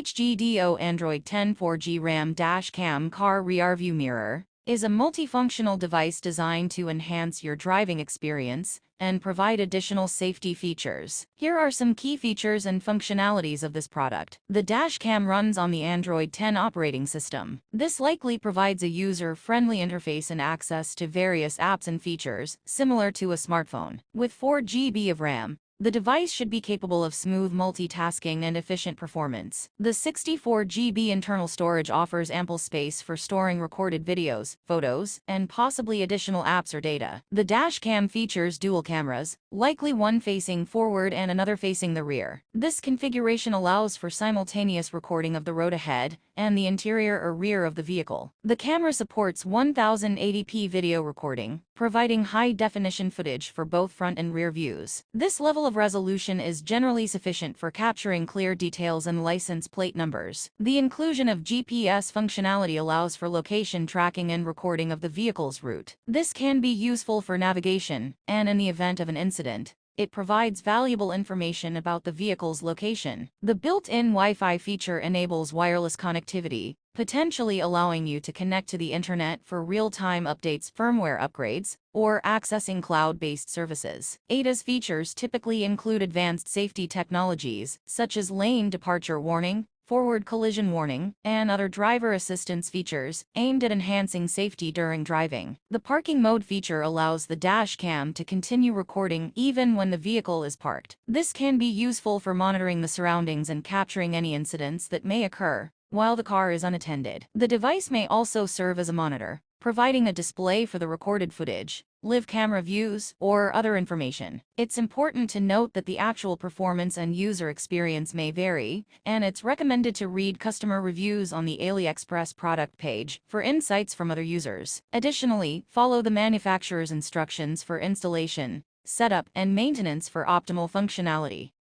HGDO Android 10 4G RAM Dash Cam Car Rearview Mirror is a multifunctional device designed to enhance your driving experience and provide additional safety features. Here are some key features and functionalities of this product. The dash cam runs on the Android 10 operating system. This likely provides a user-friendly interface and access to various apps and features, similar to a smartphone. With 4 GB of RAM, the device should be capable of smooth multitasking and efficient performance. The 64 GB internal storage offers ample space for storing recorded videos, photos, and possibly additional apps or data. The dash cam features dual cameras, likely one facing forward and another facing the rear. This configuration allows for simultaneous recording of the road ahead and the interior or rear of the vehicle. The camera supports 1080p video recording, providing high-definition footage for both front and rear views. This level of resolution is generally sufficient for capturing clear details and license plate numbers. The inclusion of GPS functionality allows for location tracking and recording of the vehicle's route. This can be useful for navigation, and in the event of an incident, it provides valuable information about the vehicle's location. The built-in Wi-Fi feature enables wireless connectivity, potentially allowing you to connect to the internet for real-time updates, firmware upgrades, or accessing cloud-based services. ADAS features typically include advanced safety technologies, such as lane departure warning, forward collision warning, and other driver assistance features aimed at enhancing safety during driving. The parking mode feature allows the dash cam to continue recording even when the vehicle is parked. This can be useful for monitoring the surroundings and capturing any incidents that may occur while the car is unattended. The device may also serve as a monitor, providing a display for the recorded footage, live camera views, or other information. It's important to note that the actual performance and user experience may vary, and it's recommended to read customer reviews on the Aliexpress product page for insights from other users. Additionally, follow the manufacturer's instructions for installation, setup, and maintenance for optimal functionality.